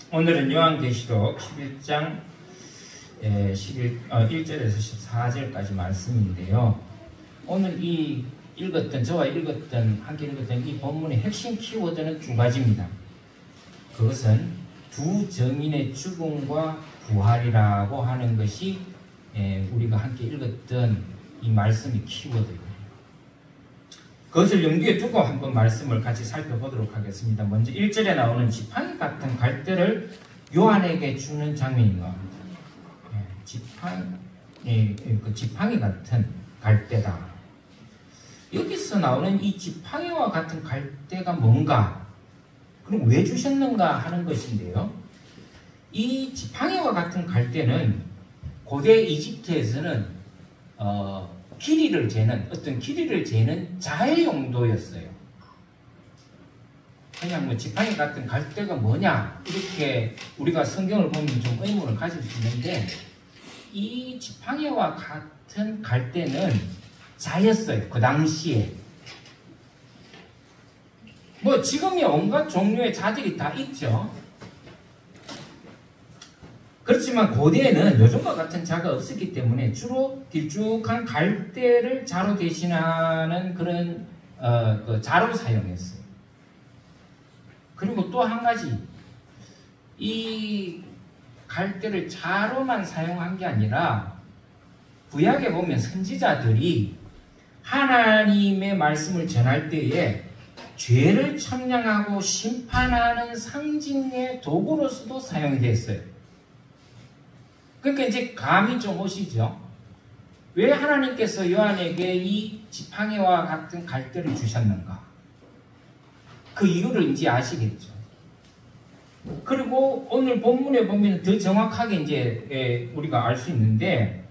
오늘은 요한계시록 11장 1절에서 14절까지 말씀인데요. 오늘 저와 함께 읽었던 이 본문의 핵심 키워드는 두 가지입니다. 그것은 두 증인의 죽음과 부활이라고 하는 것이 우리가 함께 읽었던 이 말씀의 키워드입니다. 그것을 염두에 두고 한번 말씀을 같이 살펴보도록 하겠습니다. 먼저 1절에 나오는 지팡이 같은 갈대를 요한에게 주는 장면인 것 같습니다. 지팡이 같은 갈대다. 여기서 나오는 이 지팡이와 같은 갈대가 뭔가, 그럼 왜 주셨는가 하는 것인데요. 이 지팡이와 같은 갈대는 고대 이집트에서는 길이를 재는 자해 용도였어요. 그냥 지팡이 같은 갈대가 뭐냐 이렇게 우리가 성경을 보면 좀 의문을 가질 수 있는데, 이 지팡이와 같은 갈대는 자였어요. 그 당시에 지금이 온갖 종류의 자들이 다 있죠. 그렇지만 고대에는 요즘과 같은 자가 없었기 때문에 주로 길쭉한 갈대를 자로 대신하는 그런 자로 사용했어요. 그리고 또 한 가지, 이 갈대를 자로만 사용한 게 아니라 구약에 보면 선지자들이 하나님의 말씀을 전할 때에 죄를 청량하고 심판하는 상징의 도구로서도 사용이 됐어요. 그러니까 이제 감이 좀 오시죠? 왜 하나님께서 요한에게 이 지팡이와 같은 갈대를 주셨는가? 그 이유를 이제 아시겠죠? 그리고 오늘 본문에 보면 더 정확하게 이제 우리가 알 수 있는데,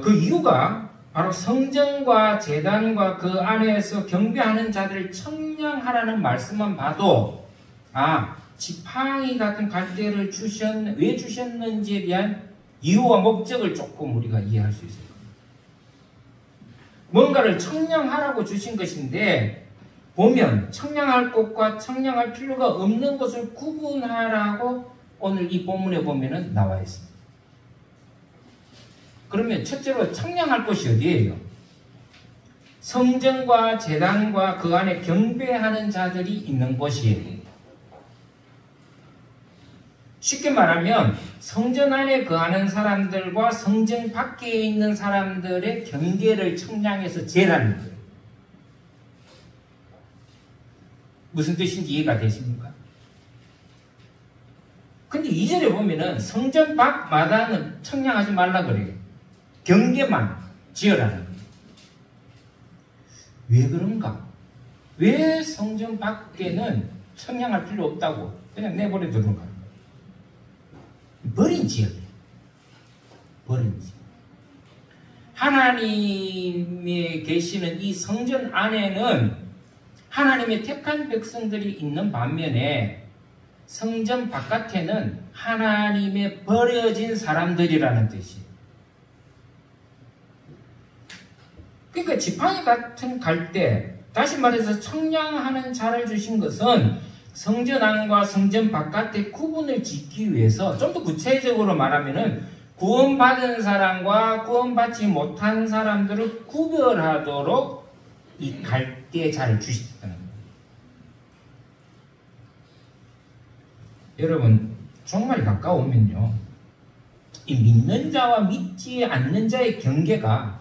그 이유가 바로 성전과 제단과 그 안에서 경배하는 자들을 청량하라는 말씀만 봐도 지팡이 같은 갈대를 왜 주셨는지에 대한 이유와 목적을 조금 우리가 이해할 수 있어요. 뭔가를 청량하라고 주신 것인데, 보면 청량할 곳과 청량할 필요가 없는 것을 구분하라고 오늘 이 본문에 보면은 나와 있습니다. 그러면 첫째로 청량할 곳이 어디예요? 성전과 제단과 그 안에 경배하는 자들이 있는 곳이에요. 쉽게 말하면 성전 안에 거하는 사람들과 성전 밖에 있는 사람들의 경계를 청량해서 재라는 거예요. 무슨 뜻인지 이해가 되십니까? 근데 2절에 보면은 성전 밖마다는 청량하지 말라 그래요. 경계만 지어라는 거예요. 왜 그런가? 왜 성전 밖에는 청량할 필요 없다고 그냥 내버려 두는가? 버린 지역이에요. 버린 지역. 하나님이 계시는 이 성전 안에는 하나님의 택한 백성들이 있는 반면에 성전 바깥에는 하나님의 버려진 사람들이라는 뜻이에요. 그러니까 지팡이 같은 갈대, 다시 말해서 청량하는 자를 주신 것은 성전 안과 성전 바깥의 구분을 짓기 위해서, 좀 더 구체적으로 말하면은 구원받은 사람과 구원받지 못한 사람들을 구별하도록 이 갈대 자를 주셨다는 거예요. 여러분, 정말 가까우면요, 이 믿는 자와 믿지 않는 자의 경계가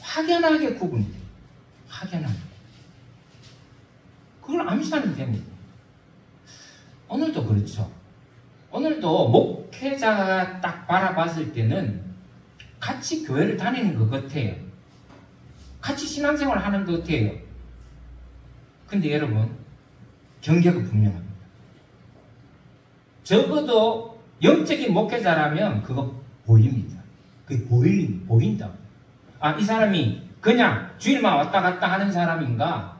확연하게 구분돼요. 확연하게. 그걸 암시하는 됩니다. 오늘도 그렇죠. 오늘도 목회자가 딱 바라봤을 때는 같이 교회를 다니는 것 같아요. 같이 신앙생활 하는 것 같아요. 근데 여러분, 경계가 분명합니다. 적어도 영적인 목회자라면 그거 보입니다. 그게 보인다. 이 사람이 그냥 주일만 왔다 갔다 하는 사람인가?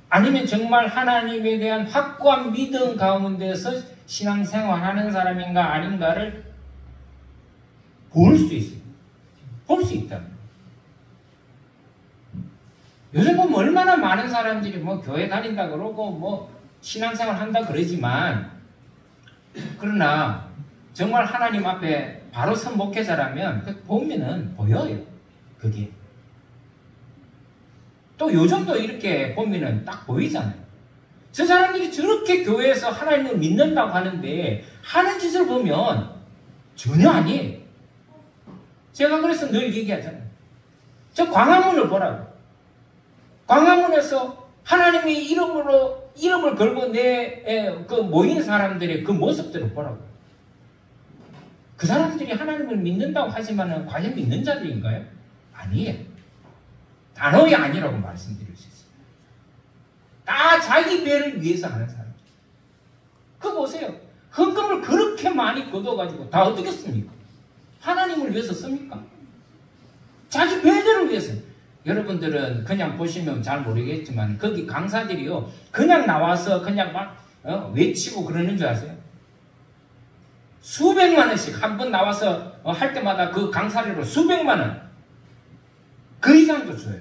아니면 정말 하나님에 대한 확고한 믿음 가운데서 신앙생활 하는 사람인가 아닌가를 볼 수 있어요. 볼 수 있다. 요즘 보면 얼마나 많은 사람들이 교회 다닌다 그러고 신앙생활 한다 그러지만, 그러나 정말 하나님 앞에 바로 선 목회자라면 보면은 보여요. 그게. 또 요즘도 이렇게 보면은 딱 보이잖아요. 저 사람들이 저렇게 교회에서 하나님을 믿는다고 하는데 하는 짓을 보면 전혀 아니에요. 제가 그래서 늘 얘기하잖아요. 저 광화문을 보라고. 광화문에서 하나님의 이름을 걸고 그 모이는 사람들의 그 모습들을 보라고. 그 사람들이 하나님을 믿는다고 하지만 과연 믿는 자들인가요? 아니에요. 단호히 아니라고 말씀드릴 수 있어요. 다 자기 배를 위해서 하는 사람. 그거 보세요. 헌금을 그렇게 많이 걷어가지고 다 어떻게 씁니까? 하나님을 위해서 씁니까? 자기 배들을 위해서. 여러분들은 그냥 보시면 잘 모르겠지만 거기 강사들이요 그냥 나와서 그냥 막 외치고 그러는 줄 아세요? 수백만 원씩 한 번 나와서 할 때마다 그 강사료로 수백만 원 그 이상도 줘요.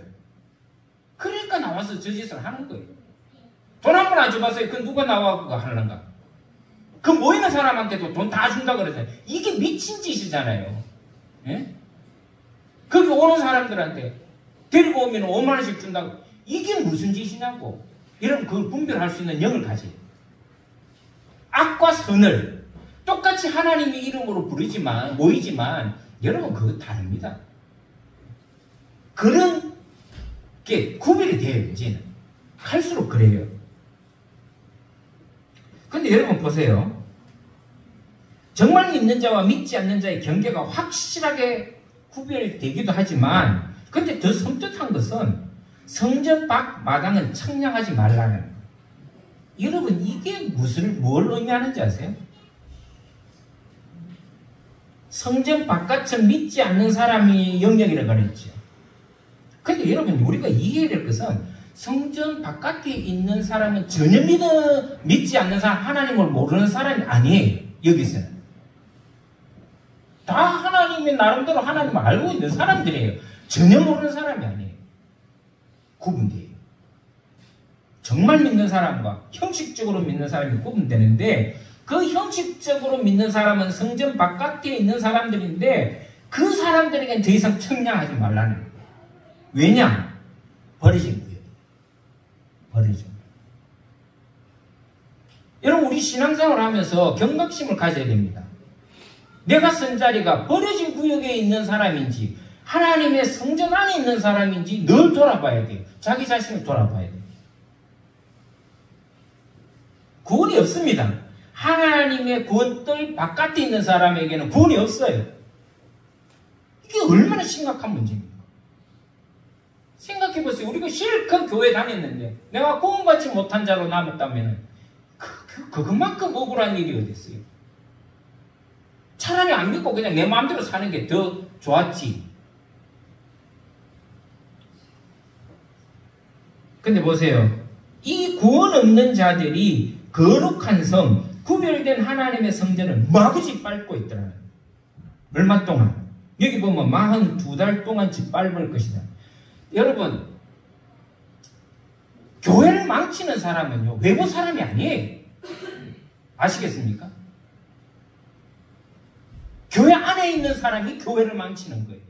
그러니까 나와서 저 짓을 하는 거예요. 돈 한 번 안 줘봤어요. 그 누가 나와 그거 하는가? 그 모이는 사람한테도 돈 다 준다 그러잖아요. 이게 미친 짓이잖아요. 예? 거기 오는 사람들한테 데리고 오면 5만 원씩 준다고. 이게 무슨 짓이냐고. 여러분 그걸 분별할 수 있는 영을 가져요. 악과 선을 똑같이 하나님의 이름으로 모이지만 여러분 그거 다릅니다. 그런 게 구별이 돼요. 이제는 할수록 그래요. 근데 여러분 보세요. 정말 믿는 자와 믿지 않는 자의 경계가 확실하게 구별되기도 하지만 근데 더 섬뜩한 것은 성전 밖 마당은 청량하지 말라는 거예요. 여러분 이게 뭘 의미하는지 아세요? 성전 바깥은 믿지 않는 사람이 영역이라고 그랬죠. 근데 여러분 우리가 이해해야 될 것은 성전 바깥에 있는 사람은 전혀 믿지 않는 사람, 하나님을 모르는 사람이 아니에요. 여기서는. 다 하나님의 나름대로 하나님을 알고 있는 사람들이에요. 전혀 모르는 사람이 아니에요. 구분돼요. 정말 믿는 사람과 형식적으로 믿는 사람이 구분되는데 그 형식적으로 믿는 사람은 성전 바깥에 있는 사람들인데 그 사람들에게는 더 이상 청량하지 말라는 거예요. 왜냐? 버려진 거예요. 버려진 거예요. 여러분 우리 신앙생활을 하면서 경각심을 가져야 됩니다. 내가 선 자리가 버려진 구역에 있는 사람인지 하나님의 성전 안에 있는 사람인지 늘 돌아봐야 돼요. 자기 자신을 돌아봐야 돼요. 구원이 없습니다. 하나님의 구원들 바깥에 있는 사람에게는 구원이 없어요. 이게 얼마나 심각한 문제입니까? 생각해보세요. 우리가 실컷 교회 다녔는데 내가 구원받지 못한 자로 남았다면 그것만큼 억울한 일이 어디 있어요? 차라리 안 믿고 그냥 내 마음대로 사는 게 더 좋았지. 근데 보세요. 이 구원 없는 자들이 거룩한 성, 구별된 하나님의 성전을 마구지 밟고 있더라고요. 얼마 동안? 여기 보면 42달 동안 짓밟을 것이다. 여러분, 교회를 망치는 사람은요, 외부 사람이 아니에요. 아시겠습니까? 교회 안에 있는 사람이 교회를 망치는 거예요.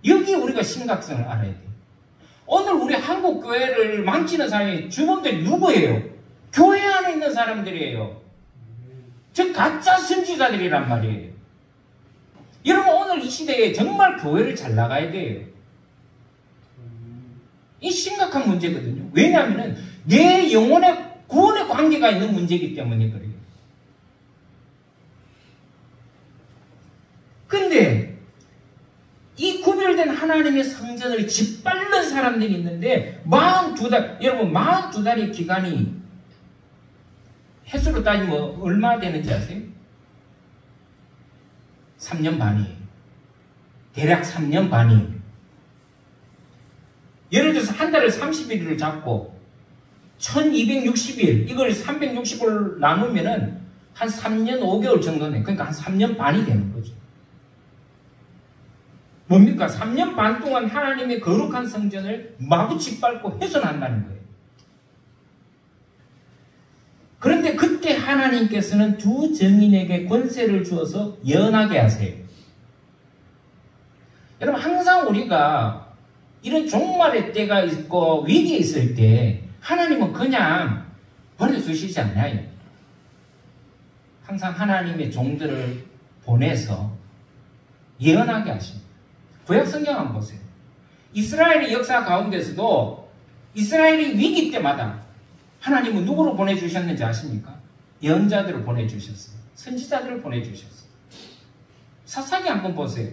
여기 우리가 심각성을 알아야 돼요. 오늘 우리 한국 교회를 망치는 사람이 주범들이 누구예요? 교회 안에 있는 사람들이에요. 즉 가짜 선지자들이란 말이에요. 여러분 오늘 이 시대에 정말 교회를 잘 나가야 돼요. 이 심각한 문제거든요. 왜냐하면 내 영혼의 구원의 관계가 있는 문제이기 때문에 그래요. 근데 이 구별된 하나님의 성전을 짓밟는 사람들이 있는데 42달, 여러분 42달의 기간이 횟수로 따지면 얼마 되는지 아세요? 3년 반이에요. 대략 3년 반이에요. 예를 들어서 한 달을 30일을 잡고 1260일, 이걸 360을 나누면은 한 3년 5개월 정도네. 그러니까 한 3년 반이 되는 거죠. 뭡니까? 3년 반 동안 하나님의 거룩한 성전을 마구 짓밟고 훼손한다는 거예요. 그런데 그때 하나님께서는 두 증인에게 권세를 주어서 예언하게 하세요. 여러분, 항상 우리가 이런 종말의 때가 있고 위기에 있을 때 하나님은 그냥 버려두시지 않아요. 항상 하나님의 종들을 보내서 예언하게 하십니다. 구약 성경 한번 보세요. 이스라엘의 역사 가운데서도 이스라엘이 위기 때마다 하나님은 누구를 보내주셨는지 아십니까? 예언자들을 보내주셨어요. 선지자들을 보내주셨어요. 사사기 한번 보세요.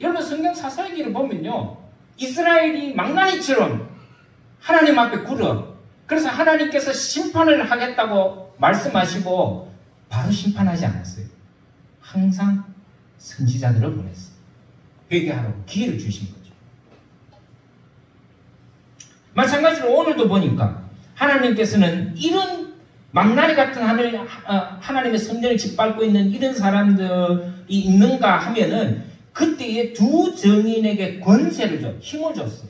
여러분, 성경 사사기를 보면요, 이스라엘이 망나니처럼 하나님 앞에 굴어. 그래서 하나님께서 심판을 하겠다고 말씀하시고 바로 심판하지 않았어요. 항상 선지자들을 보냈어요. 회개하라고 기회를 주신 거죠. 마찬가지로 오늘도 보니까 하나님께서는 이런 망나니 같은 하나님의 성전을 짓밟고 있는 이런 사람들이 있는가 하면은 그때에 두 증인에게 권세를 줘, 힘을 줬어요.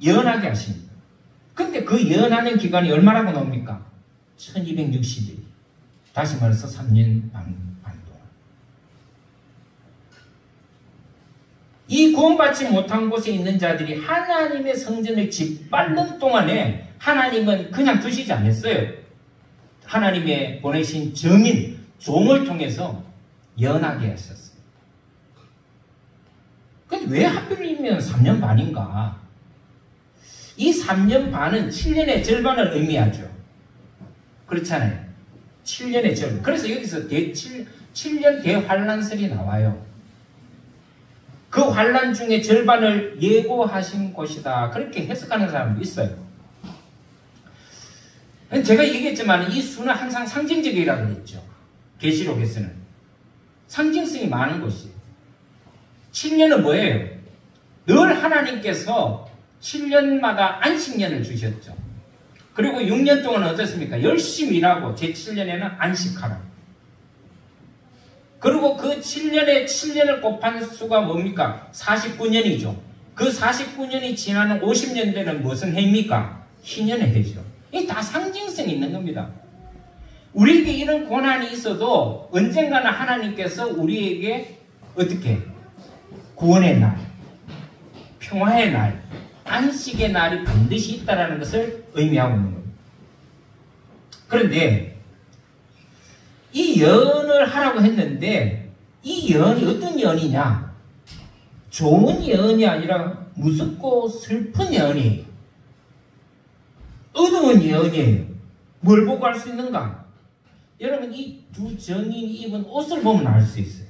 예언하게 하십니다. 근데 그 예언하는 기간이 얼마라고 나옵니까? 1260일. 다시 말해서 3년 반 동안. 이 구원받지 못한 곳에 있는 자들이 하나님의 성전을 짓밟는 동안에 하나님은 그냥 두시지 않았어요. 하나님의 보내신 증인, 종을 통해서 예언하게 하셨어요. 근데 왜 하필이면 3년 반인가? 이 3년 반은 7년의 절반을 의미하죠. 그렇잖아요. 7년의 절반. 그래서 여기서 7년 대환란설이 나와요. 그 환란 중에 절반을 예고하신 곳이다. 그렇게 해석하는 사람도 있어요. 제가 얘기했지만 이 수는 항상 상징적이라고 그랬죠. 계시록에서는. 상징성이 많은 곳이에요. 7년은 뭐예요? 늘 하나님께서 7년마다 안식년을 주셨죠. 그리고 6년 동안은 어떻습니까? 열심히 일하고 제7년에는 안식하라. 그리고 그 7년을 곱한 수가 뭡니까? 49년이죠. 그 49년이 지나는 50년 되는 무슨 해입니까? 희년의 해죠. 이게 다 상징성이 있는 겁니다. 우리에게 이런 고난이 있어도 언젠가는 하나님께서 우리에게 어떻게? 구원의 날, 평화의 날, 안식의 날이 반드시 있다는 것을 의미하고 있는 겁니다. 그런데 이 예언을 하라고 했는데 이 예언이 어떤 예언이냐? 좋은 예언이 아니라 무섭고 슬픈 예언이에요. 어두운 예언이에요. 뭘 보고 알 수 있는가? 여러분, 이 두 증인이 입은 옷을 보면 알 수 있어요.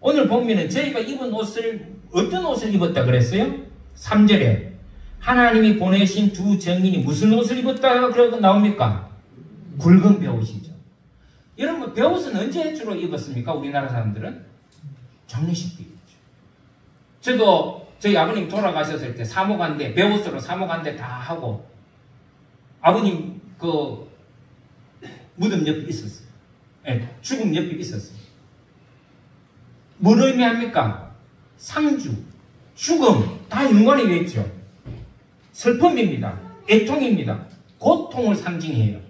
오늘 보면은 저희가 입은 옷을 어떤 옷을 입었다 그랬어요? 3절에 하나님이 보내신 두 증인이 무슨 옷을 입었다 그러고 나옵니까? 굵은 베옷이죠. 여러분, 베옷은 언제 주로 입었습니까? 우리나라 사람들은 장례식 때 입었죠. 저도 저희 아버님 돌아가셨을 때 사모간대, 베옷으로 사모간대 다 하고 아버님 그 무덤 옆에 있었어요. 네, 죽음 옆에 있었어요. 뭘 의미합니까? 상주, 죽음 다 연관이 있죠. 슬픔입니다. 애통입니다. 고통을 상징해요.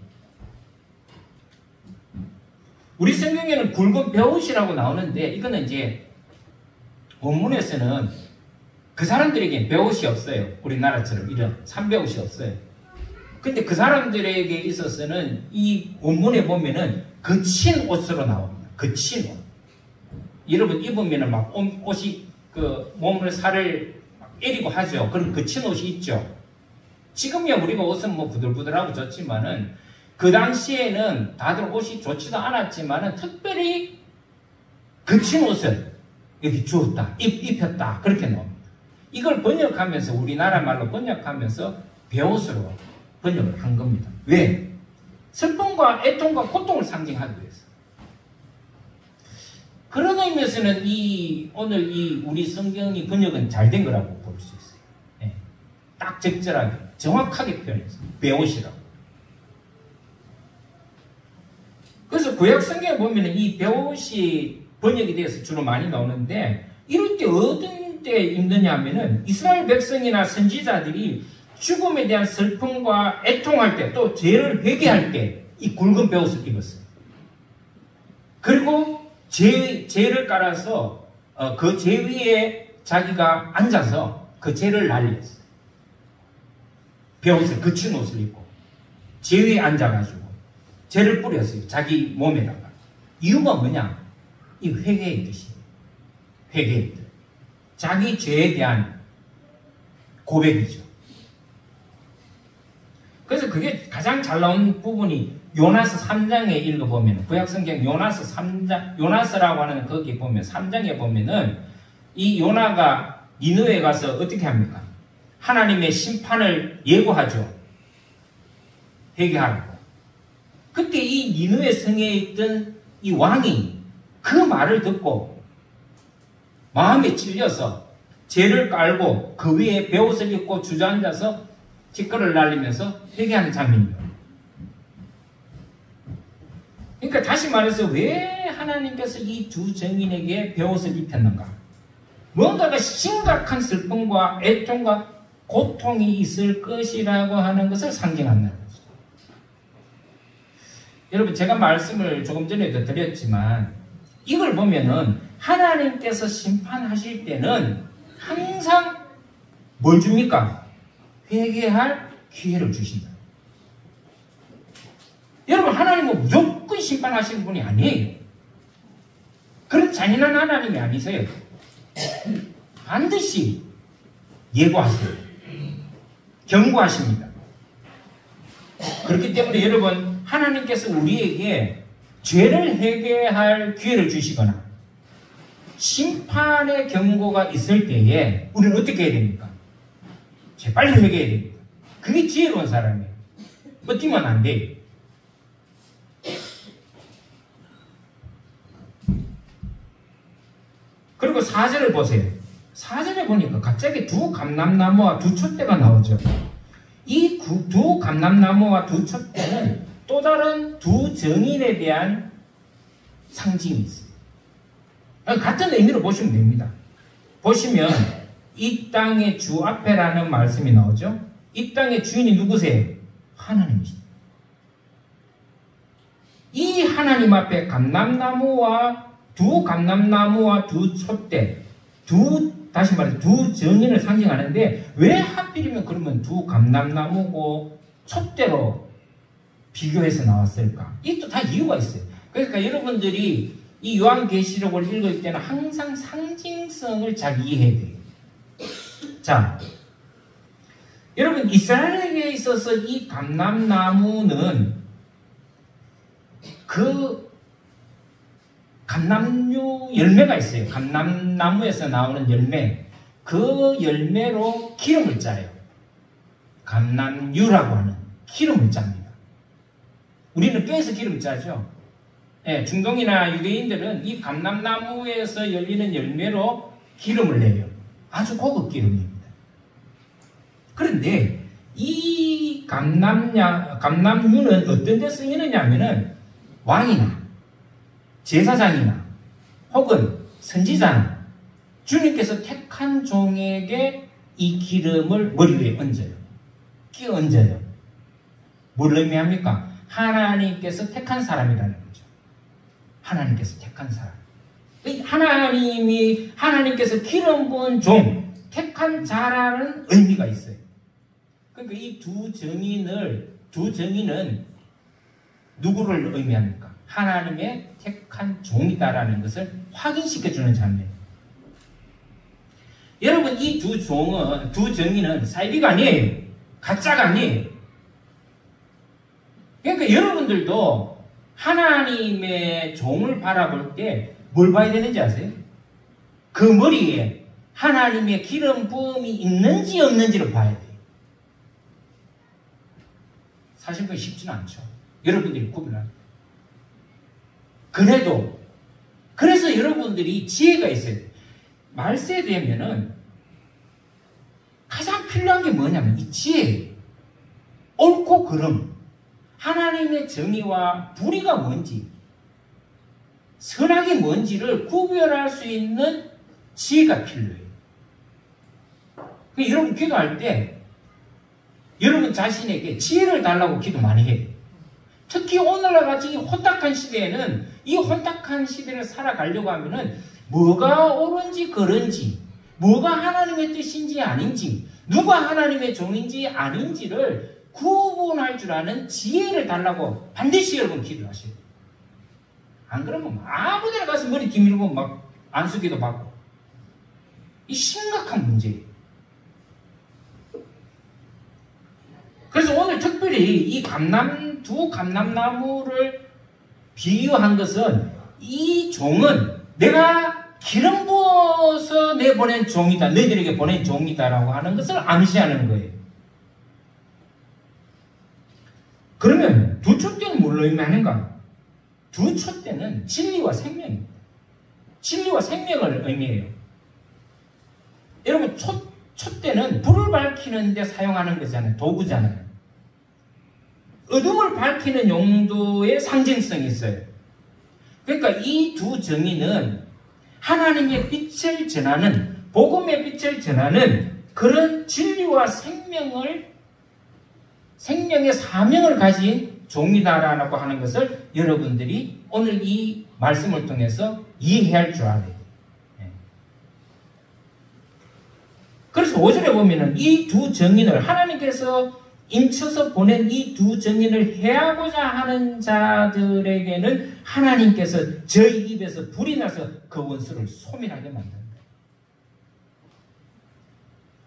우리 성경에는 굵은 베옷이라고 나오는데 이거는 이제 원문에서는 그 사람들에게 베옷이 없어요. 우리나라처럼 이런 산베옷이 없어요. 근데 그 사람들에게 있어서는 이 원문에 보면은 거친 옷으로 나옵니다. 거친 옷. 여러분 입으면은 막 옷이 그 몸을 살을 애리고 하죠. 그런 거친 옷이 있죠. 지금이야 우리가 옷은 뭐 부들부들하고 좋지만은 그 당시에는 다들 옷이 좋지도 않았지만은 특별히 거친 옷을 여기 주었다, 입혔다 그렇게 나옵니다. 이걸 번역하면서 우리나라 말로 번역하면서 베옷으로 번역을 한 겁니다. 왜? 슬픔과 애통과 고통을 상징하기 위해서. 그런 의미에서는 오늘 우리 성경이 번역은 잘 된 거라고 볼 수 있어요. 네. 딱 적절하게, 정확하게 표현해서 베옷이라고. 그래서 구약 성경에 보면 이 베옷이 번역이 되어서 주로 많이 나오는데 이럴 때 어떤 때 힘드냐 하면은 이스라엘 백성이나 선지자들이 죽음에 대한 슬픔과 애통할 때, 또 죄를 회개할 때 이 굵은 베옷을 입었어요. 그리고 죄를 깔아서 그 죄 위에 자기가 앉아서 그 죄를 날렸어요. 베옷을, 거친 옷을 입고 죄 위에 앉아가지고 죄를 뿌렸어요. 자기 몸에다가. 이유가 뭐냐? 이 회개의 뜻이에요. 회개의 뜻. 자기 죄에 대한 고백이죠. 그래서 그게 가장 잘 나온 부분이 요나서 3장에 읽어보면, 구약성경 요나서 3장, 요나서라고 하는 거기 보면 3장에 보면은 이 요나가 니느웨에 가서 어떻게 합니까? 하나님의 심판을 예고하죠. 회개하라고. 그때 이 니느웨 성에 있던 이 왕이 그 말을 듣고 마음에 찔려서 죄를 깔고 그 위에 베옷을 입고 주저앉아서 뒷걸을 날리면서 회개하는 장면이에요. 그러니까 다시 말해서 왜 하나님께서 이 두 증인에게 베옷을 입혔는가? 뭔가가 심각한 슬픔과 애통과 고통이 있을 것이라고 하는 것을 상징한다는 거죠. 여러분, 제가 말씀을 조금 전에도 드렸지만 이걸 보면은 하나님께서 심판하실 때는 항상 뭘 줍니까? 회개할 기회를 주신다. 여러분, 하나님은 무조건 심판하시는 분이 아니에요. 그런 잔인한 하나님이 아니세요. 반드시 예고하세요. 경고하십니다. 그렇기 때문에 여러분, 하나님께서 우리에게 죄를 회개할 기회를 주시거나 심판의 경고가 있을 때에 우리는 어떻게 해야 됩니까? 빨리 회개해야 됩니다. 그게 지혜로운 사람이에요. 버티면 안 돼요. 그리고 4절을 보세요. 4절에 보니까 갑자기 두 감람나무와 두 촛대가 나오죠. 이 두 감람나무와 두 촛대는 또 다른 두 정인에 대한 상징이 있어요. 같은 의미로 보시면 됩니다. 보시면 이 땅의 주 앞에라는 말씀이 나오죠. 이 땅의 주인이 누구세요? 하나님이십니다. 이 하나님 앞에 감람나무와 두 촛대, 다시 말해서 두 정인을 상징하는데 왜 하필이면 그러면 두 감람나무고 촛대로 비교해서 나왔을까? 이것도 다 이유가 있어요. 그러니까 여러분들이 이 요한계시록을 읽을 때는 항상 상징성을 잘 이해해야 돼요. 자, 여러분, 이스라엘에게 있어서 이 감람나무는 그 감람류 열매가 있어요. 감람나무에서 나오는 열매. 그 열매로 기름을 짜요. 감람류라고 하는 기름을 짭니다. 우리는 뼈에서 기름 짜죠. 네, 중동이나 유대인들은 이 감람나무에서 열리는 열매로 기름을 내요. 아주 고급 기름입니다. 그런데 이 감람류는 어떤 데 쓰이느냐 하면은 왕이나 제사장이나 혹은 선지자나 주님께서 택한 종에게 이 기름을 머리 위에 얹어요. 끼 얹어요. 뭘 의미합니까? 하나님께서 택한 사람이라는 거죠. 하나님께서 택한 사람. 하나님께서 기름 부은 종, 택한 자라는 의미가 있어요. 그러니까 이 두 정인은 누구를 의미합니까? 하나님의 택한 종이다라는 것을 확인시켜주는 장면. 여러분, 이 두 정인은 사이비가 아니에요. 가짜가 아니에요. 그러니까 여러분들도 하나님의 종을 바라볼 때 뭘 봐야 되는지 아세요? 그 머리에 하나님의 기름 부음이 있는지 없는지를 봐야 돼요. 사실 그게 쉽지는 않죠. 여러분들이 구분하는. 그래서 여러분들이 지혜가 있어야 돼요. 말세 되면은 가장 필요한 게 뭐냐면 이 지혜예요. 옳고 그름, 하나님의 정의와 불의가 뭔지, 선악이 뭔지를 구별할 수 있는 지혜가 필요해요. 그러니까 여러분 기도할 때 여러분 자신에게 지혜를 달라고 기도 많이 해요. 특히 오늘날 같이 이 혼탁한 시대에는 이 혼탁한 시대를 살아가려고 하면은 뭐가 옳은지 그른지, 뭐가 하나님의 뜻인지 아닌지, 누가 하나님의 종인지 아닌지를 구분할 줄 아는 지혜를 달라고 반드시 여러분 기도하셔야 돼요. 안 그러면 아무 데나 가서 머리 뒤밀고 막 안수기도 받고, 이 심각한 문제예요. 그래서 오늘 특별히 이 두 감람나무를 비유한 것은 이 종은 내가 기름 부어서 내보낸 종이다, 너희들에게 보낸 종이다라고 하는 것을 암시하는 거예요. 그러면 두 촛대는 뭘 의미하는가? 두 촛대는 진리와 생명입니다. 진리와 생명을 의미해요. 여러분 촛대는 불을 밝히는 데 사용하는 거잖아요. 도구잖아요. 어둠을 밝히는 용도의 상징성이 있어요. 그러니까 이 두 정의는 하나님의 빛을 전하는, 복음의 빛을 전하는 그런 진리와 생명의 사명을 가진 종이다라고 하는 것을 여러분들이 오늘 이 말씀을 통해서 이해할 줄 알아요. 그래서 5절에 보면은 이 두 정인을 하나님께서 인쳐서 보낸 이 두 정인을 해하고자 하는 자들에게는 하나님께서 저희 입에서 불이 나서 그 원수를 소멸하게 만든다.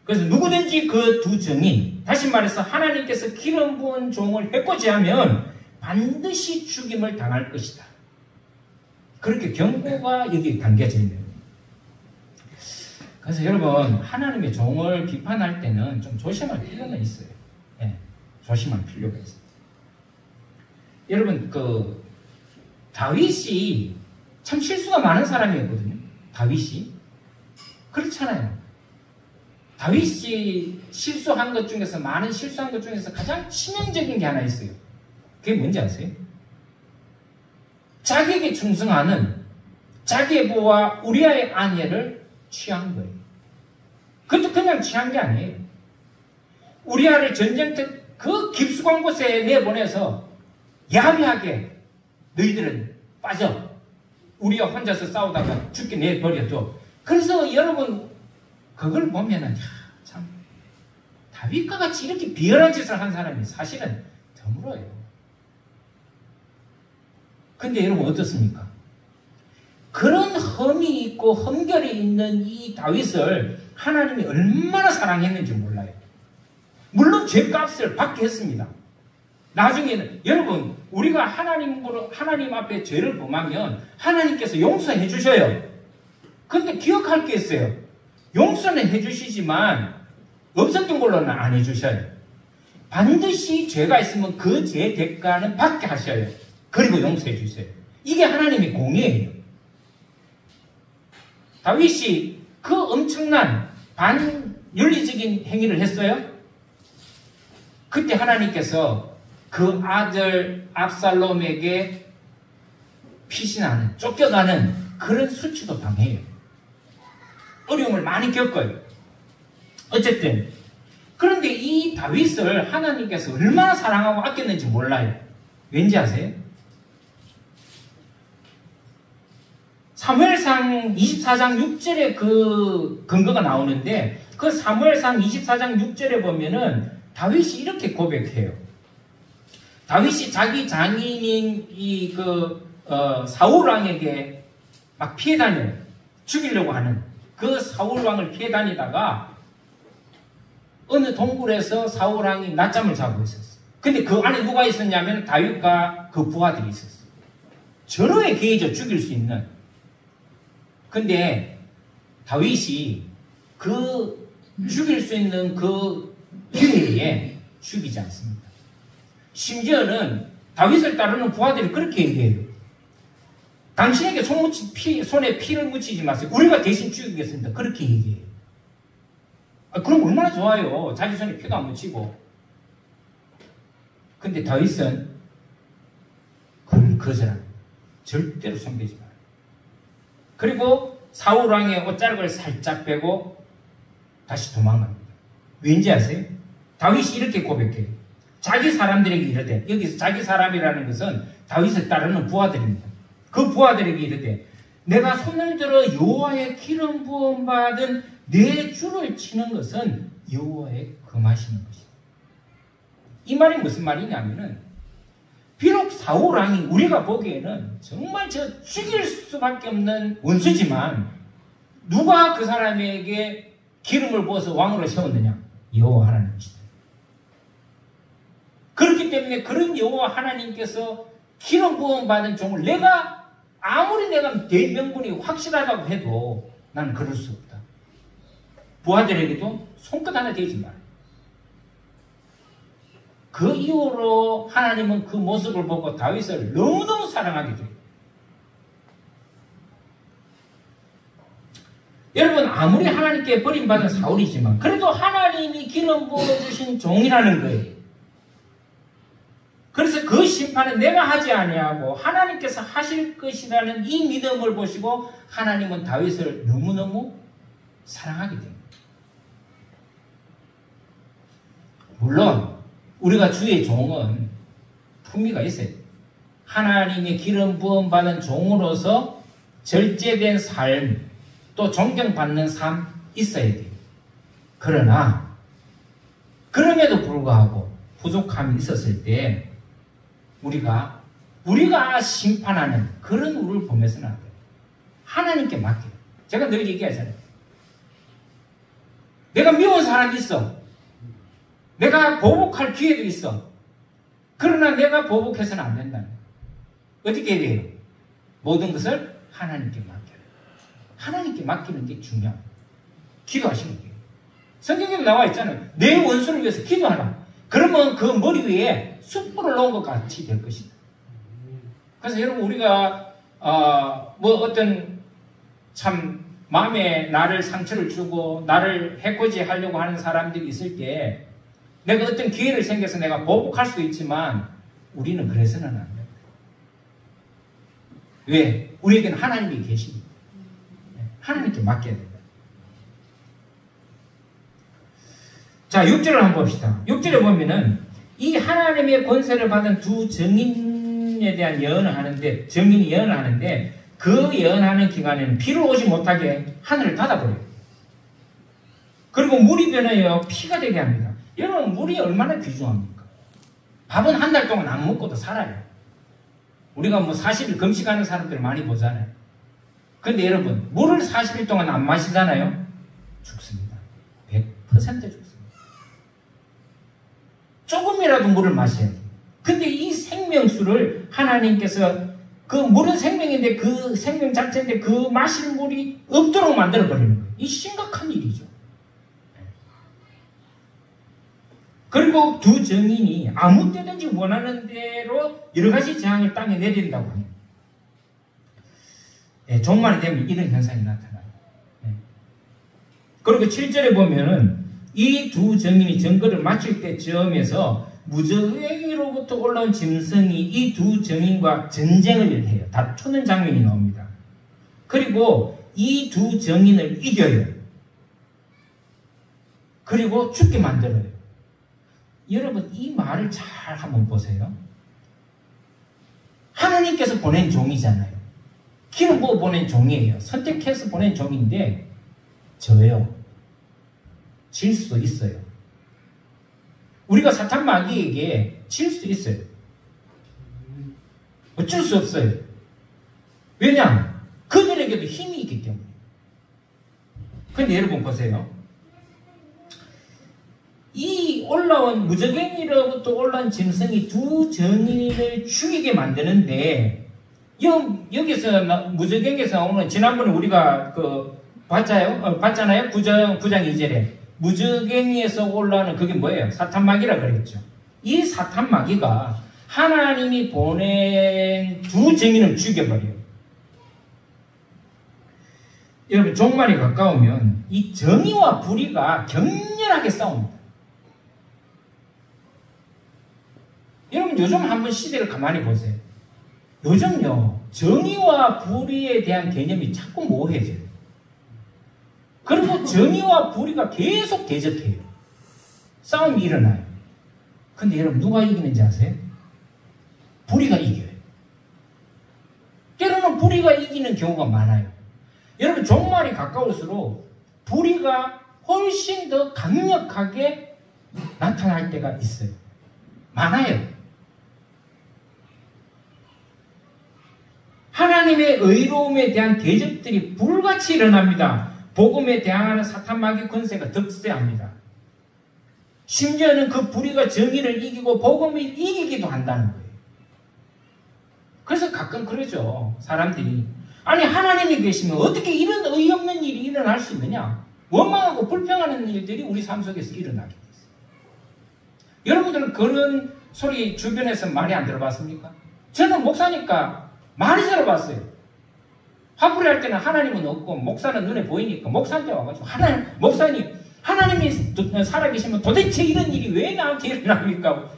그래서 누구든지 그 두 정인, 다시 말해서 하나님께서 기름 부은 종을 해코지하면 반드시 죽임을 당할 것이다. 그렇게 경고가 여기 담겨져 있는 거예요. 그래서 여러분, 하나님의 종을 비판할 때는 좀 조심할 필요가 있어요. 네, 조심할 필요가 있어요. 여러분, 다윗이 참 실수가 많은 사람이었거든요. 다윗이. 그렇잖아요. 다윗이 실수한 것 중에서, 많은 실수한 것 중에서 가장 치명적인 게 하나 있어요. 그게 뭔지 아세요? 자기에게 충성하는 자기의 부와 우리아의 아내를 취한 거예요. 그것도 그냥 취한 게 아니에요. 우리아를 전쟁터 그 깊숙한 곳에 내보내서 야비하게 너희들은 빠져. 우리가 혼자서 싸우다가 죽게 내버려둬. 그래서 여러분 그걸 보면은 참 다윗과 같이 이렇게 비열한 짓을 한 사람이 사실은 드물어요. 근데 여러분 어떻습니까? 그런 험이 있고 험결이 있는 이 다윗을 하나님이 얼마나 사랑했는지 몰라요. 물론 죄값을 받게 했습니다. 나중에는 여러분 우리가 하나님 앞에 죄를 범하면 하나님께서 용서해 주셔요. 근데 기억할 게 있어요. 용서는 해 주시지만 없었던 걸로는 안 해 주셔요. 반드시 죄가 있으면 그 죄 대가는 받게 하셔요. 그리고 용서해 주세요. 이게 하나님의 공의예요. 다윗이 그 엄청난 반윤리적인 행위를 했어요. 그때 하나님께서 그 아들 압살롬에게 피신하는, 쫓겨가는 그런 수치도 당해요. 어려움을 많이 겪어요. 어쨌든 그런데 이 다윗을 하나님께서 얼마나 사랑하고 아꼈는지 몰라요. 왠지 아세요? 사무엘상 24장 6절에 그 근거가 나오는데, 그 사무엘상 24장 6절에 보면은 다윗이 이렇게 고백해요. 다윗이 자기 장인인 사울왕에게 막 피해 다녀요. 죽이려고 하는 그 사울왕을 피해 다니다가 어느 동굴에서 사울왕이 낮잠을 자고 있었어요. 근데 그 안에 누가 있었냐면 다윗과 그 부하들이 있었어요. 절호의 기회죠, 죽일 수 있는. 근데 다윗이 그 죽일 수 있는 그 기회에 죽이지 않습니다. 심지어는 다윗을 따르는 부하들이 그렇게 얘기해요. 당신에게 손에 피를 묻히지 마세요. 우리가 대신 죽이겠습니다. 그렇게 얘기해요. 그럼 얼마나 좋아요. 자기 손에 피도 안 묻히고. 근데 다윗은 그걸 거절합니다. 절대로 손대지 마요. 그리고 사울 왕의 옷자락을 살짝 빼고 다시 도망갑니다. 왠지 아세요? 다윗이 이렇게 고백해요. 자기 사람들에게 이르되, 여기서 자기 사람이라는 것은 다윗을 따르는 부하들입니다. 그 부하들에게 이르되, 내가 손을 들어 여호와의 기름 부음 받은 내 주를 치는 것은 여호와의 금하시는 것이다. 이 말이 무슨 말이냐면은, 비록 사울 왕이 우리가 보기에는 정말 저 죽일 수밖에 없는 원수지만, 누가 그 사람에게 기름을 부어서 왕으로 세웠느냐? 여호와 하나님이시다. 그렇기 때문에 그런 여호와 하나님께서 기름 부음 받은 종을 아무리 내가 대명분이 확실하다고 해도 나는 그럴 수 없다. 부하들에게도 손끝 하나 대지 마라. 그 이후로 하나님은 그 모습을 보고 다윗을 너무너무 사랑하게 돼요. 여러분, 아무리 하나님께 버림받은 사울이지만 그래도 하나님이 기름 부어주신 종이라는 거예요. 그래서 그 심판은 내가 하지 아니하고 하나님께서 하실 것이라는 이 믿음을 보시고 하나님은 다윗을 너무너무 사랑하게 됩니다. 물론 우리가 주의 종은 품위가 있어요. 하나님의 기름 부음 받은 종으로서 절제된 삶, 또 존경받는 삶 있어야 돼요. 그러나 그럼에도 불구하고 부족함이 있었을 때 우리가 심판하는 그런 우를 보면서는 안 돼요. 하나님께 맡겨요. 제가 늘 얘기하잖아요. 내가 미운 사람이 있어. 내가 보복할 기회도 있어. 그러나 내가 보복해서는 안 된다. 어떻게 해야 돼요? 모든 것을 하나님께 맡겨요. 하나님께 맡기는 게 중요해요. 기도하시는 거예요. 성경에 나와 있잖아요. 내 원수를 위해서 기도하라. 그러면 그 머리 위에 숯불을 놓은 것 같이 될 것이다. 그래서 여러분, 우리가 어떤 참 마음에 나를 상처를 주고 나를 해코지 하려고 하는 사람들이 있을 때 내가 어떤 기회를 생겨서 내가 보복할 수도 있지만 우리는 그래서는 안 돼요. 왜? 우리에게는 하나님이 계시니까. 하나님께 맡겨야 된다. 자, 6절을 한번 봅시다. 6절에 보면은 이 하나님의 권세를 받은 두 증인에 대한 예언을 하는데, 증인이 예언을 하는데 그 예언하는 기간에는 비를 오지 못하게 하늘을 닫아버려요. 그리고 물이 변하여 피가 되게 합니다. 여러분, 물이 얼마나 귀중합니까? 밥은 한 달 동안 안 먹고도 살아요. 우리가 40일 금식하는 사람들 많이 보잖아요. 근데 여러분, 물을 40일 동안 안 마시잖아요? 죽습니다. 100% 죽습니다. 조금이라도 물을 마셔야 돼요. 근데 이 생명수를 하나님께서, 그 물은 생명인데 그 생명 자체인데 그 마실 물이 없도록 만들어버리는 거예요. 이 심각한 일이죠. 그리고 두 증인이 아무 때든지 원하는 대로 여러 가지 재앙을 땅에 내린다고 해요. 종말이 되면 이런 현상이 나타나요. 그리고 7절에 보면은 이 두 증인이 증거를 마칠 때쯤에서 무적행위로부터 올라온 짐승이 이 두 증인과 전쟁을 해요. 다투는 장면이 나옵니다. 그리고 이 두 증인을 이겨요. 그리고 죽게 만들어요. 여러분, 이 말을 잘 한번 보세요. 하나님께서 보낸 종이잖아요. 기름 부어 보낸 종이에요. 선택해서 보낸 종인데 저요. 질 수도 있어요. 우리가 사탄 마귀에게 질 수 있어요. 어쩔 수 없어요. 왜냐? 그들에게도 힘이 있기 때문에. 근데 여러분 보세요. 이 올라온 무적행위로부터 올라온 짐승이 두 증인을 죽이게 만드는데, 여기서 무적행위에서 나오는, 지난번에 우리가 봤잖아요? 9장 2절에 무적행위에서 올라오는 그게 뭐예요? 사탄마귀라 그랬죠. 이 사탄마귀가 하나님이 보낸 두 증인을 죽여버려요. 여러분, 종말이 가까우면 이 정의와 불의가 격렬하게 싸웁니다. 여러분, 요즘 한번 시대를 가만히 보세요. 요즘요, 정의와 불의에 대한 개념이 자꾸 모호해져요. 그리고 정의와 불의가 계속 대적해요. 싸움이 일어나요. 근데 여러분 누가 이기는지 아세요? 불의가 이겨요. 때로는 불의가 이기는 경우가 많아요. 여러분 종말이 가까울수록 불의가 훨씬 더 강력하게 나타날 때가 있어요. 많아요. 하나님의 의로움에 대한 대적들이 불같이 일어납니다. 복음에 대항하는 사탄 마귀 권세가 득세합니다. 심지어는 그 불의가 정의를 이기고 복음을 이기기도 한다는 거예요. 그래서 가끔 그러죠. 사람들이 아니 하나님이 계시면 어떻게 이런 어이없는 일이 일어날 수 있느냐. 원망하고 불평하는 일들이 우리 삶 속에서 일어나게 됐어요. 여러분들은 그런 소리 주변에서 많이 안 들어봤습니까? 저는 목사니까 많이 들어봤어요. 화풀이 할 때는 하나님은 없고 목사는 눈에 보이니까 목사한테 와가지고 목사님 하나님이 살아계시면 도대체 이런 일이 왜 나한테 일어납니까?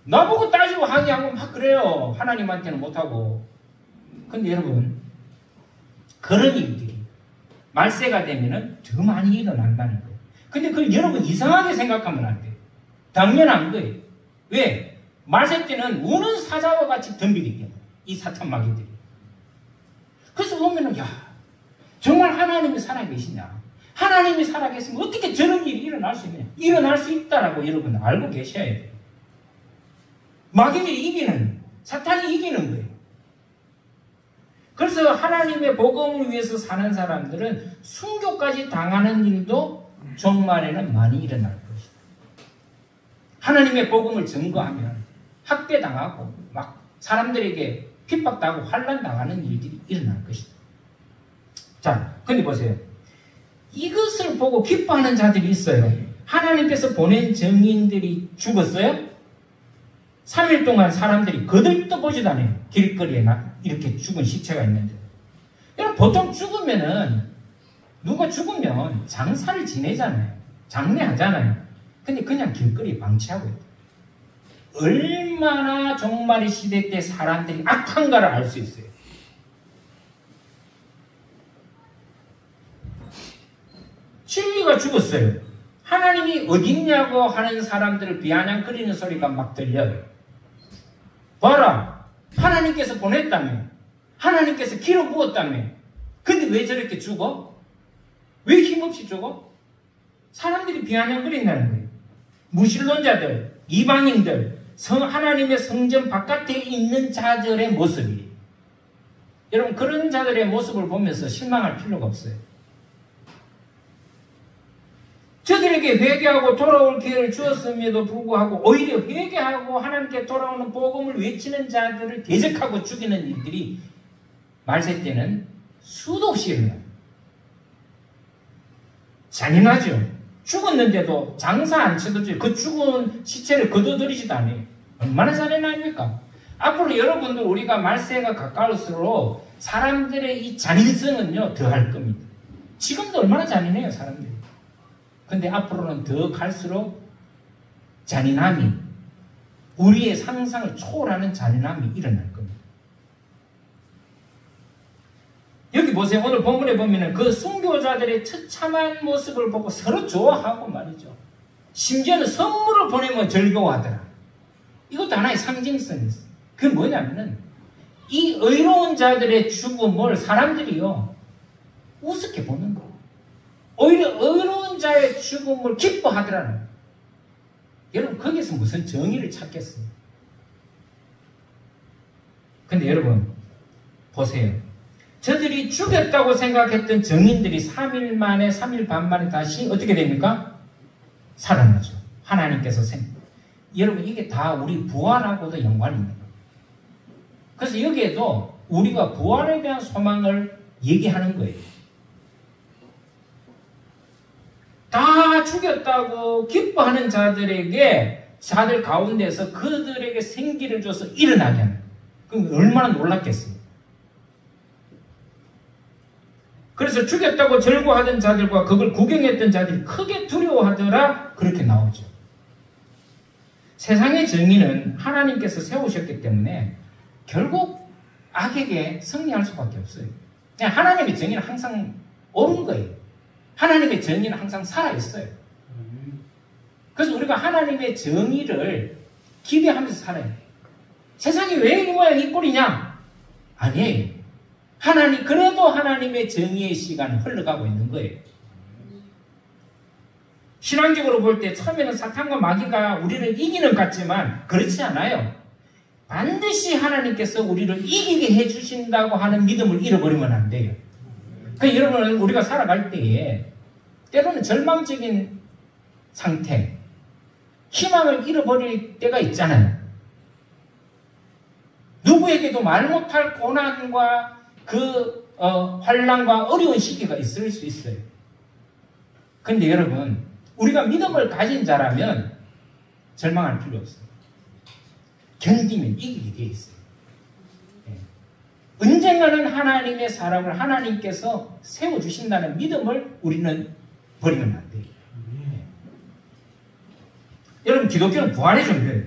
나보고 따지고 항의하고 막 그래요. 하나님한테는 못하고. 근데 여러분 그런 일들이 말세가 되면은 더 많이 일어난다는 거예요. 근데 그걸 여러분 이상하게 생각하면 안 돼요. 당연한 거예요. 왜? 말세 때는 우는 사자와 같이 덤비기 때문에 이 사탄 마귀들이. 그래서 보면은 야 정말 하나님이 살아계시냐? 하나님이 살아계시면 어떻게 저런 일이 일어날 수 있느냐? 일어날 수 있다라고 여러분 알고 계셔야 돼요. 마귀들이 이기는, 사탄이 이기는 거예요. 그래서 하나님의 복음을 위해서 사는 사람들은 순교까지 당하는 일도 종말에는 많이 일어날 것이다. 하나님의 복음을 증거하면 학대당하고 막 사람들에게 핍박당하고 환난당하는 일들이 일어날 것이다. 자, 근데 보세요. 이것을 보고 기뻐하는 자들이 있어요. 하나님께서 보낸 증인들이 죽었어요? 3일 동안 사람들이 거들떠보지도 않아요. 길거리에 이렇게 죽은 시체가 있는데. 여러분 보통 죽으면은 누가 죽으면 장사를 지내잖아요. 장례하잖아요. 근데 그냥 길거리에 방치하고 있다. 얼마나 종말의 시대 때 사람들이 악한가를 알 수 있어요. 진리가 죽었어요. 하나님이 어딨냐고 하는 사람들을 비아냥거리는 소리가 막 들려요. 봐라. 하나님께서 보냈다며. 하나님께서 기름 부었다며. 근데 왜 저렇게 죽어? 왜 힘없이 죽어? 사람들이 비아냥거린다는 거예요. 무신론자들, 이방인들, 하나님의 성전 바깥에 있는 자들의 모습이. 여러분 그런 자들의 모습을 보면서 실망할 필요가 없어요. 저들에게 회개하고 돌아올 기회를 주었음에도 불구하고 오히려 회개하고 하나님께 돌아오는 복음을 외치는 자들을 대적하고 죽이는 일들이 말세 때는 수도 없이 일어나요. 잔인하죠. 죽었는데도 장사 안 쳐도 그 죽은 시체를 거둬들이지도 않아요. 얼마나 잔인합니까? 앞으로 여러분들 우리가 말세가 가까울수록 사람들의 이 잔인성은요 더할 겁니다. 지금도 얼마나 잔인해요 사람들이. 근데 앞으로는 더 갈수록 잔인함이 우리의 상상을 초월하는 잔인함이 일어날 겁니다. 여기 보세요. 오늘 본문에 보면은 그 순교자들의 처참한 모습을 보고 서로 좋아하고 말이죠. 심지어는 선물을 보내면 즐거워하더라. 이것도 하나의 상징성이 있어요. 그게 뭐냐면은 이 의로운 자들의 죽음을 사람들이요 우습게 보는 거예요. 오히려 의로운 자의 죽음을 기뻐하더라는 거예요. 여러분 거기서 무슨 정의를 찾겠어요? 근데 여러분 보세요. 저들이 죽였다고 생각했던 증인들이 3일 만에 3일 반 만에 다시 어떻게 됩니까? 살아나죠. 하나님께서 여러분 이게 다 우리 부활하고도 연관이 있는 거예요. 그래서 여기에도 우리가 부활에 대한 소망을 얘기하는 거예요. 다 죽였다고 기뻐하는 자들 가운데서 그들에게 생기를 줘서 일어나게 하는 거예요. 그럼 얼마나 놀랐겠어요. 그래서 죽였다고 절구하던 자들과 그걸 구경했던 자들이 크게 두려워하더라 그렇게 나오죠. 세상의 정의는 하나님께서 세우셨기 때문에 결국 악에게 승리할 수밖에 없어요. 그냥 하나님의 정의는 항상 옳은 거예요. 하나님의 정의는 항상 살아있어요. 그래서 우리가 하나님의 정의를 기대하면서 살아요. 세상이 왜 이 모양 이 꼴이냐? 아니에요. 그래도 하나님의 정의의 시간은 흘러가고 있는 거예요. 신앙적으로 볼 때 처음에는 사탄과 마귀가 우리를 이기는 것 같지만 그렇지 않아요. 반드시 하나님께서 우리를 이기게 해주신다고 하는 믿음을 잃어버리면 안 돼요. 그러니까 여러분, 우리가 살아갈 때에 때로는 절망적인 상태, 희망을 잃어버릴 때가 있잖아요. 누구에게도 말 못할 고난과 환난과 어려운 시기가 있을 수 있어요. 근데 여러분, 우리가 믿음을 가진 자라면 절망할 필요 없어요. 견디면 이기게 되어 있어요. 언젠가는 하나님의 사람을 하나님께서 세워주신다는 믿음을 우리는 버리면 안 돼요. 여러분, 기독교는 부활의 종교예요.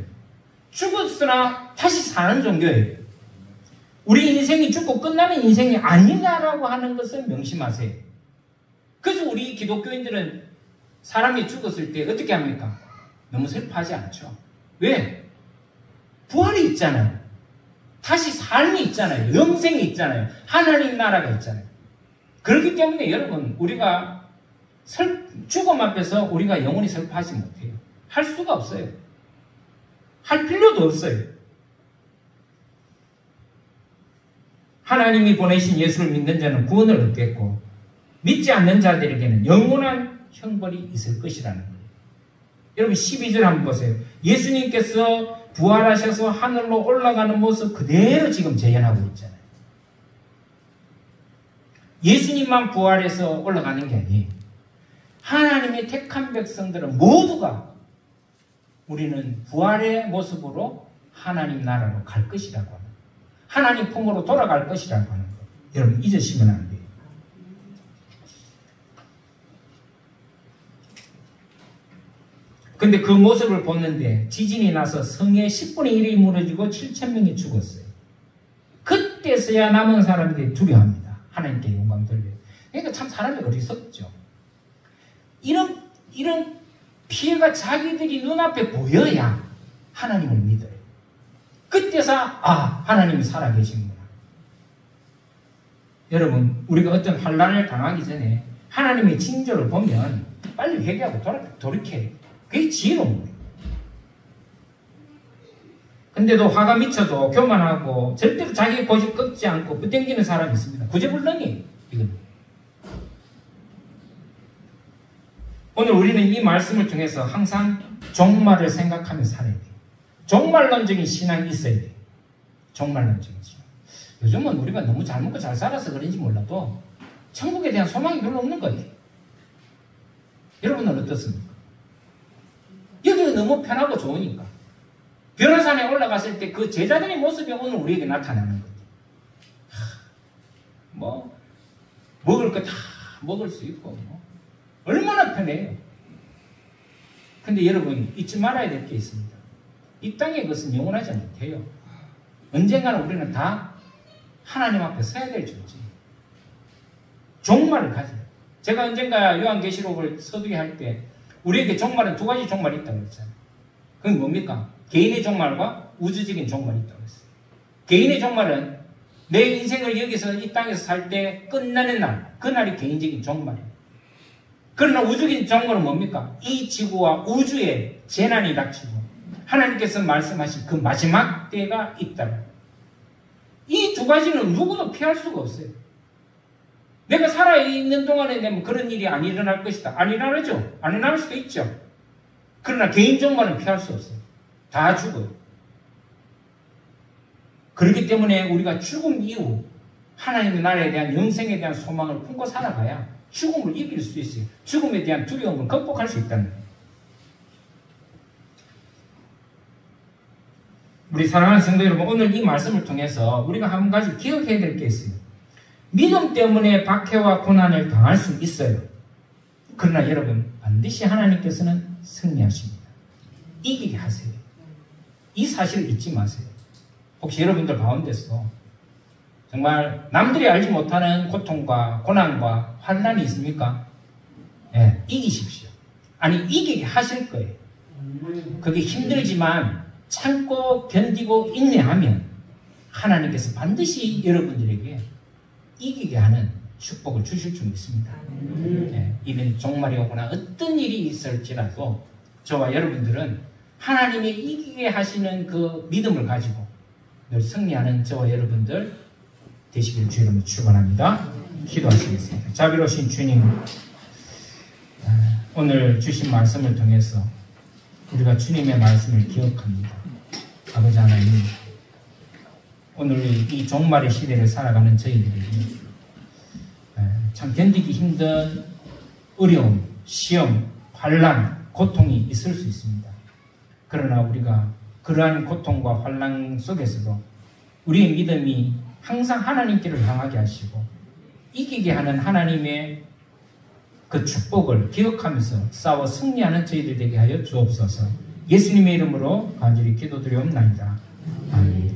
죽었으나 다시 사는 종교예요. 우리 인생이 죽고 끝나는 인생이 아니다라고 하는 것을 명심하세요. 그래서 우리 기독교인들은 사람이 죽었을 때 어떻게 합니까? 너무 슬퍼하지 않죠. 왜? 부활이 있잖아요. 다시 삶이 있잖아요. 영생이 있잖아요. 하나님 나라가 있잖아요. 그렇기 때문에 여러분, 우리가 죽음 앞에서 우리가 영원히 슬퍼하지 못해요. 할 수가 없어요. 할 필요도 없어요. 하나님이 보내신 예수를 믿는 자는 구원을 얻겠고 믿지 않는 자들에게는 영원한 형벌이 있을 것이라는 거예요. 여러분 12절 한번 보세요. 예수님께서 부활하셔서 하늘로 올라가는 모습 그대로 지금 재현하고 있잖아요. 예수님만 부활해서 올라가는 게 아니에요. 하나님의 택한 백성들은 모두가 우리는 부활의 모습으로 하나님 나라로 갈 것이라고 하는 거예요. 하나님 품으로 돌아갈 것이라고 하는 거예요. 여러분 잊으시면 안 돼요. 근데 그 모습을 보는데 지진이 나서 성의 10분의 1이 무너지고 7,000명이 죽었어요. 그때서야 남은 사람들이 두려워합니다. 하나님께 영광 돌려요. 그러니까 참 사람이 어리석죠. 이런 피해가 자기들이 눈앞에 보여야 하나님을 믿어요. 그때서 하나님이 살아계시는구나. 여러분, 우리가 어떤 환난을 당하기 전에 하나님의 징조를 보면 빨리 회개하고 돌이켜요. 그게 지혜로운 거예요. 근데도 화가 미쳐도 교만하고 절대로 자기 고집 꺾지 않고 부땡기는 사람이 있습니다. 구제불능이에요. 이건. 오늘 우리는 이 말씀을 통해서 항상 종말을 생각하며 살아야 돼요. 종말론적인 신앙이 있어야 돼요. 종말론적인 신앙. 요즘은 우리가 너무 잘 먹고 잘 살아서 그런지 몰라도 천국에 대한 소망이 별로 없는 것 같아요. 여러분은 어떻습니까? 여기가 너무 편하고 좋으니까. 변호산에 올라갔을 때 그 제자들의 모습이 오늘 우리에게 나타나는 거예요. 먹을 거 다 먹을 수 있고, 얼마나 편해요. 근데 여러분, 잊지 말아야 될 게 있습니다. 이 땅의 것은 영원하지 못해요. 언젠가는 우리는 다 하나님 앞에 서야 될 존재. 종말을 가져요. 제가 언젠가 요한계시록을 서두에 할 때 우리에게 종말은 두 가지 종말이 있다고 했잖아요. 그건 뭡니까? 개인의 종말과 우주적인 종말이 있다고 했어요. 개인의 종말은 내 인생을 여기서 이 땅에서 살 때 끝나는 날, 그날이 개인적인 종말이에요. 그러나 우주적인 종말은 뭡니까? 이 지구와 우주에 재난이 닥치고 하나님께서 말씀하신 그 마지막 때가 있다. 이 두 가지는 누구도 피할 수가 없어요. 내가 살아있는 동안에 그런 일이 안 일어날 것이다. 안 일어나죠. 안 일어날 수도 있죠. 그러나 개인 종말은 피할 수 없어요. 다 죽어요. 그렇기 때문에 우리가 죽음 이후 하나님의 나라에 대한 영생에 대한 소망을 품고 살아가야 죽음을 이길 수 있어요. 죽음에 대한 두려움을 극복할 수 있다는 거예요. 우리 사랑하는 성도 여러분, 오늘 이 말씀을 통해서 우리가 한 가지 기억해야 될 게 있어요. 믿음 때문에 박해와 고난을 당할 수 있어요. 그러나 여러분, 반드시 하나님께서는 승리하십니다. 이기게 하세요. 이 사실을 잊지 마세요. 혹시 여러분들 가운데서 정말 남들이 알지 못하는 고통과 고난과 환난이 있습니까? 예, 이기십시오. 아니 이기게 하실 거예요. 그게 힘들지만 참고 견디고 인내하면 하나님께서 반드시 여러분들에게 이기게 하는 축복을 주실 줄 믿습니다. 예, 이번 종말이 오거나 어떤 일이 있을지라도 저와 여러분들은 하나님이 이기게 하시는 그 믿음을 가지고 늘 승리하는 저와 여러분들 되시길 주 이름으로 축원합니다. 기도하시겠습니다. 자비로우신 주님, 오늘 주신 말씀을 통해서 우리가 주님의 말씀을 기억합니다. 아버지 하나님, 오늘 이 종말의 시대를 살아가는 저희들에게 참 견디기 힘든 어려움, 시험, 환난, 고통이 있을 수 있습니다. 그러나 우리가 그러한 고통과 환난 속에서도 우리의 믿음이 항상 하나님께를 향하게 하시고 이기게 하는 하나님의 그 축복을 기억하면서 싸워 승리하는 저희들 되게 하여 주옵소서. 예수님의 이름으로 간절히 기도드리옵나이다. 아멘.